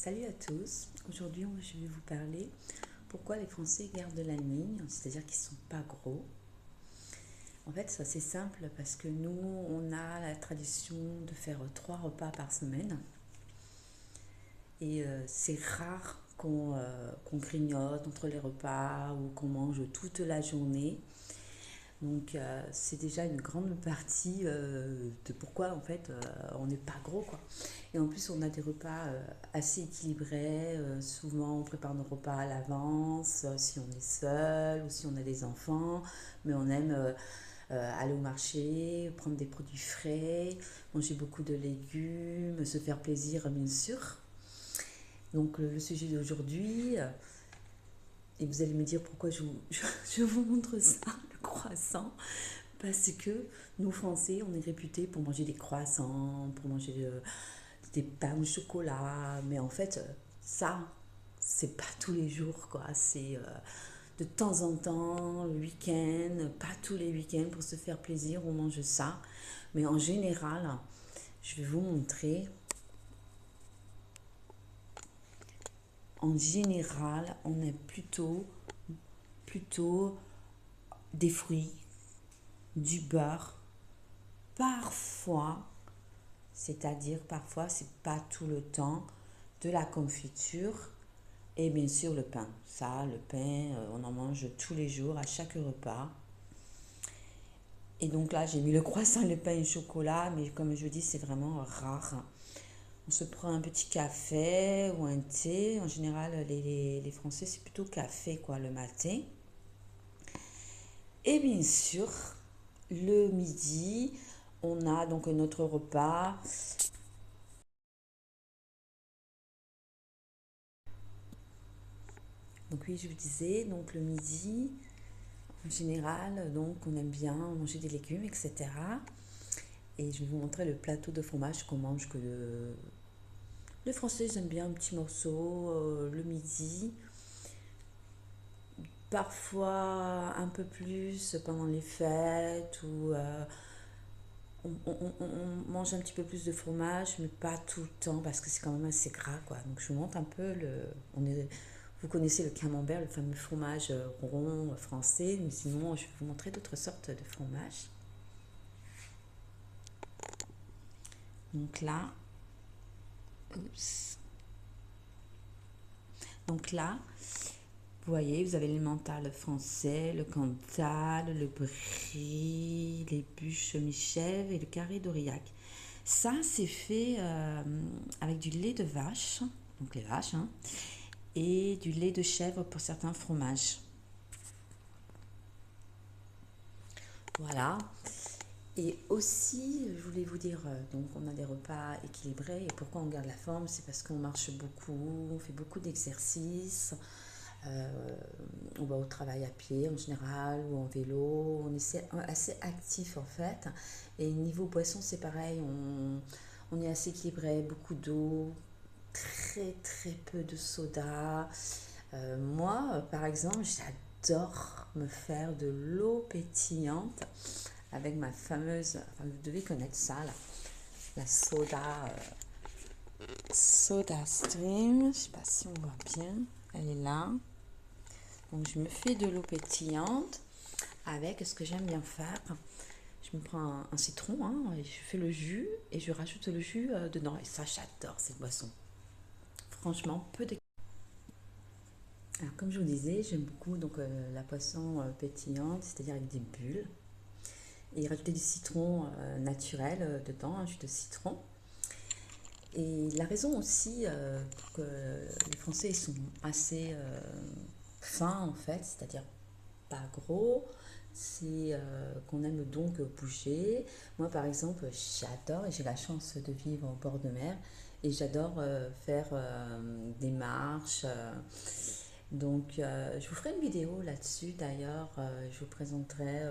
Salut à tous, aujourd'hui je vais vous parler pourquoi les Français gardent la ligne, c'est-à-dire qu'ils ne sont pas gros. En fait c'est assez simple parce que nous on a la tradition de faire 3 repas par semaine et c'est rare qu'on grignote entre les repas ou qu'on mange toute la journée. Donc c'est déjà une grande partie de pourquoi en fait on n'est pas gros quoi. Et en plus on a des repas assez équilibrés, souvent on prépare nos repas à l'avance, si on est seul ou si on a des enfants, mais on aime aller au marché, prendre des produits frais, manger beaucoup de légumes, se faire plaisir bien sûr. Donc le sujet d'aujourd'hui, et vous allez me dire pourquoi je vous montre ça, le croissant. Parce que nous, Français, on est réputés pour manger des croissants, pour manger des pains au chocolat. Mais en fait, ça, c'est pas tous les jours, quoi. C'est de temps en temps, le week-end, pas tous les week-ends, pour se faire plaisir, on mange ça. Mais en général, je vais vous montrer. En général, on est plutôt des fruits, du beurre, parfois. C'est-à-dire, parfois, c'est pas tout le temps, de la confiture et bien sûr le pain. Ça, le pain, on en mange tous les jours, à chaque repas. Et donc là, j'ai mis le croissant, le pain et le chocolat, mais comme je dis, c'est vraiment rare. On se prend un petit café ou un thé. En général, les Français, c'est plutôt café, quoi, le matin. Et bien sûr, le midi, on a donc notre repas. Donc oui, je vous disais, donc le midi, en général, donc on aime bien manger des légumes, etc. Et je vais vous montrer le plateau de fromage qu'on mange que les Français ils aiment bien un petit morceau le midi, parfois un peu plus pendant les fêtes ou on mange un petit peu plus de fromage, mais pas tout le temps parce que c'est quand même assez gras quoi. Donc je vous montre un peu vous connaissez le camembert, le fameux fromage rond français, mais sinon je vais vous montrer d'autres sortes de fromages. Donc là, oups. Donc là, vous voyez, vous avez l'emmental français, le cantal, le brie, les bûches michel et le carré d'Aurillac. Ça, c'est fait avec du lait de vache, donc les vaches, hein, et du lait de chèvre pour certains fromages. Voilà. Et aussi, je voulais vous dire, donc on a des repas équilibrés. Et pourquoi on garde la forme? C'est parce qu'on marche beaucoup, on fait beaucoup d'exercices. Euh, on va au travail à pied en général ou en vélo. On est assez actif en fait. Et niveau boisson, c'est pareil. On est assez équilibré, beaucoup d'eau, très très peu de soda. Moi, par exemple, j'adore me faire de l'eau pétillante avec ma fameuse, enfin, vous devez connaître ça, là, la soda stream. Je ne sais pas si on voit bien. Elle est là. Donc je me fais de l'eau pétillante avec ce que j'aime bien faire. Je me prends un citron, hein, et je fais le jus et je rajoute le jus dedans. Et ça, j'adore cette boisson. Franchement, peu de... Alors, comme je vous disais, j'aime beaucoup donc, la boisson pétillante, c'est-à-dire avec des bulles. Et rajouter du citron naturel dedans, un jus de citron. Et la raison aussi pour que les Français ils sont assez fins en fait, c'est-à-dire pas gros, c'est qu'on aime donc bouger. Moi par exemple, j'adore et j'ai la chance de vivre au bord de mer et j'adore faire des marches. Donc je vous ferai une vidéo là-dessus d'ailleurs. Je vous présenterai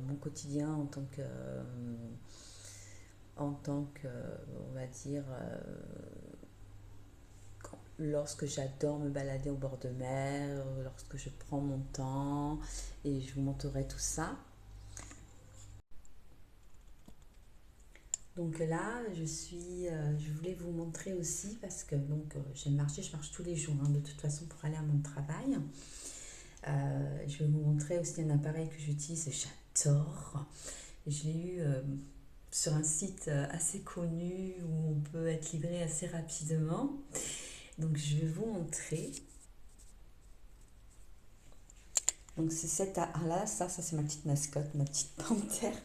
mon quotidien en tant que on va dire lorsque j'adore me balader au bord de mer, lorsque je prends mon temps et je vous montrerai tout ça. Donc là, je voulais vous montrer aussi parce que j'aime marcher, je marche tous les jours hein, de toute façon pour aller à mon travail. Je vais vous montrer aussi un appareil que j'utilise, j'adore. Je l'ai eu sur un site assez connu où on peut être livré assez rapidement. Donc je vais vous montrer. Donc c'est là, ça c'est ma petite mascotte, ma petite panthère.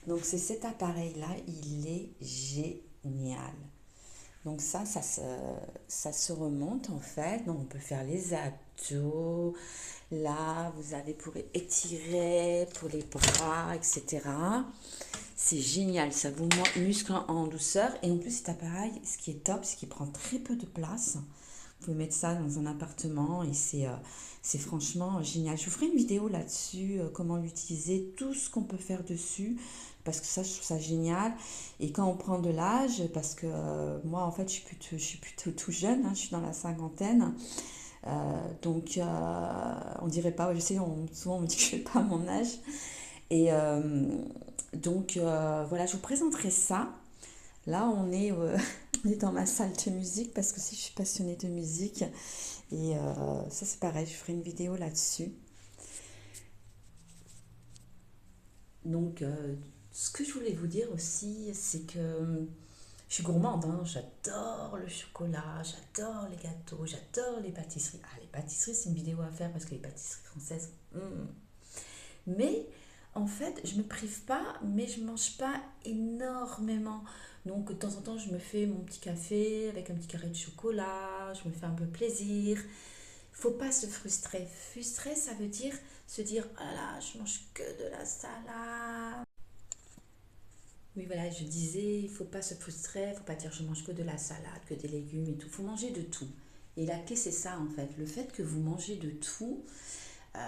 Donc c'est cet appareil-là, il est génial. Donc ça se remonte en fait. Donc on peut faire les abdos. Là, vous avez pour étirer, pour les bras, etc. C'est génial, ça vous muscle en douceur. Et en plus, cet appareil, ce qui est top, c'est qu'il prend très peu de place. Vous pouvez mettre ça dans un appartement et c'est franchement génial. Je vous ferai une vidéo là-dessus, comment l'utiliser, tout ce qu'on peut faire dessus, parce que ça, je trouve ça génial. Et quand on prend de l'âge, parce que moi, en fait, je suis plutôt tout jeune, hein, je suis dans la cinquantaine. On dirait pas, je sais, souvent on me dit que je ne fais pas mon âge. Et voilà, je vous présenterai ça. Là, on est dans ma salle de musique parce que si je suis passionnée de musique. Et ça, c'est pareil, je ferai une vidéo là-dessus. Donc, ce que je voulais vous dire aussi, c'est que je suis gourmande, hein. J'adore le chocolat, j'adore les gâteaux, j'adore les pâtisseries. Ah, les pâtisseries, c'est une vidéo à faire parce que les pâtisseries françaises, mais en fait, je me prive pas, mais je mange pas énormément. Donc de temps en temps, je me fais mon petit café avec un petit carré de chocolat, je me fais un peu plaisir. Faut pas se frustrer. Frustrer, ça veut dire se dire, ah là, je mange que de la salade. Oui, voilà, je disais, il faut pas se frustrer, faut pas dire je mange que de la salade, que des légumes et tout. Faut manger de tout. Et la clé, c'est ça en fait. Le fait que vous mangez de tout, euh,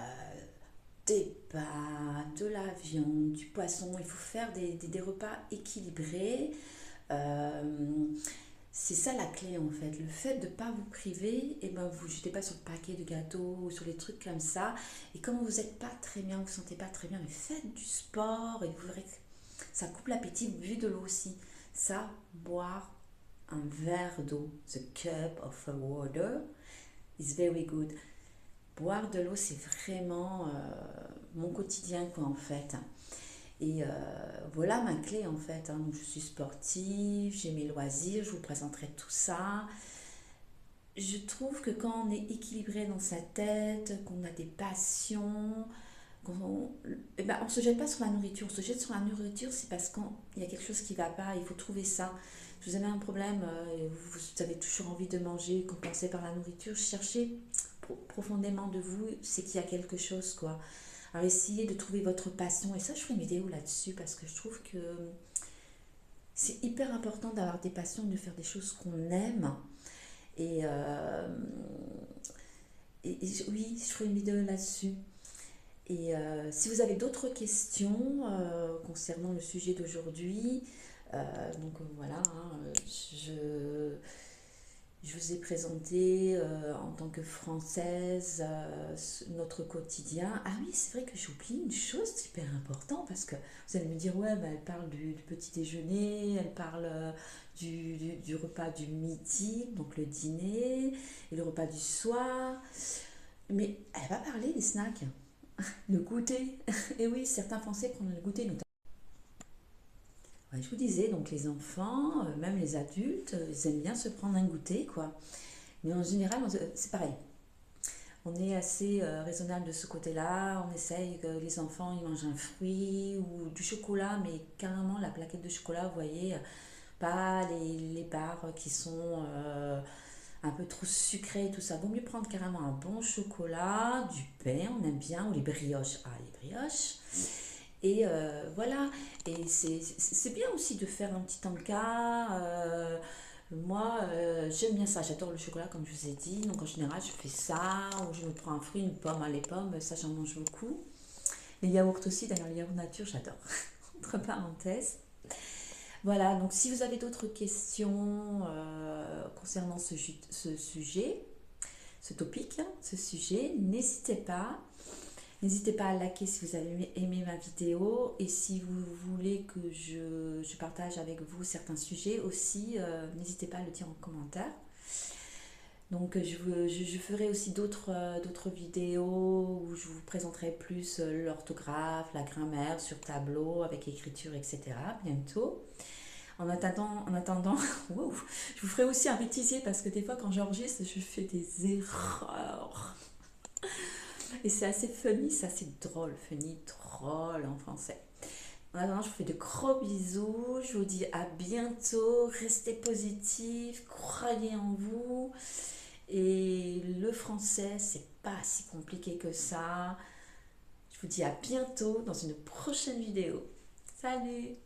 des pâtes, de la viande, du poisson. Il faut faire des repas équilibrés. Euh, c'est ça la clé en fait. Le fait de ne pas vous priver, et ben vous ne jetez pas sur le paquet de gâteaux ou sur les trucs comme ça. Et comme vous n'êtes pas très bien, vous ne vous sentez pas très bien, mais faites du sport et vous verrez que ça coupe l'appétit. Vous buvez de l'eau aussi. Ça, boire un verre d'eau, the cup of water, is very good. Boire de l'eau, c'est vraiment mon quotidien, quoi, en fait. Et voilà ma clé, en fait, hein. Donc, je suis sportive, j'ai mes loisirs, je vous présenterai tout ça. Je trouve que quand on est équilibré dans sa tête, qu'on a des passions, eh ben, on ne se jette pas sur la nourriture. On se jette sur la nourriture, c'est parce qu'il y a quelque chose qui ne va pas, il faut trouver ça. Si vous avez un problème, et vous avez toujours envie de manger, compensé par la nourriture, cherchez profondément de vous, c'est qu'il y a quelque chose, quoi. Alors essayez de trouver votre passion. Et ça, je ferai une vidéo là-dessus parce que je trouve que c'est hyper important d'avoir des passions, de faire des choses qu'on aime. Et, oui, je ferai une vidéo là-dessus. Et si vous avez d'autres questions concernant le sujet d'aujourd'hui, voilà, hein, je vous ai présenté en tant que Française notre quotidien. Ah oui, c'est vrai que j'oublie une chose hyper importante parce que vous allez me dire, ouais, bah, elle parle du petit déjeuner, elle parle du repas du midi, donc le dîner, et le repas du soir. Mais elle va parler des snacks, le goûter. Et oui, certains Français prennent le goûter, notamment. Ouais, je vous disais, donc les enfants, même les adultes, ils aiment bien se prendre un goûter, quoi. Mais en général, c'est pareil. On est assez raisonnable de ce côté-là. On essaye que les enfants ils mangent un fruit ou du chocolat, mais carrément la plaquette de chocolat, vous voyez, pas les barres qui sont un peu trop sucrées, tout ça. Vaut mieux prendre carrément un bon chocolat, du pain, on aime bien, ou les brioches. Ah, les brioches. Et voilà, et c'est bien aussi de faire un petit encas. Moi, j'aime bien ça, j'adore le chocolat comme je vous ai dit. Donc en général, je fais ça, ou je me prends un fruit, une pomme. Les pommes, ça j'en mange beaucoup. Les yaourts aussi, d'ailleurs, les yaourts nature, j'adore. Entre parenthèses. Voilà, donc si vous avez d'autres questions concernant ce sujet, ce topic, hein, ce sujet, n'hésitez pas. N'hésitez pas à liker si vous avez aimé ma vidéo et si vous voulez que je partage avec vous certains sujets aussi, n'hésitez pas à le dire en commentaire. Donc je ferai aussi d'autres vidéos où je vous présenterai plus l'orthographe, la grammaire sur tableau avec écriture, etc. bientôt. En attendant wow, je vous ferai aussi un bêtisier parce que des fois quand j'enregistre, je fais des erreurs. Et c'est assez funny, c'est assez drôle, funny, drôle en français. En attendant, je vous fais de gros bisous. Je vous dis à bientôt. Restez positifs, croyez en vous. Et le français, c'est pas si compliqué que ça. Je vous dis à bientôt dans une prochaine vidéo. Salut!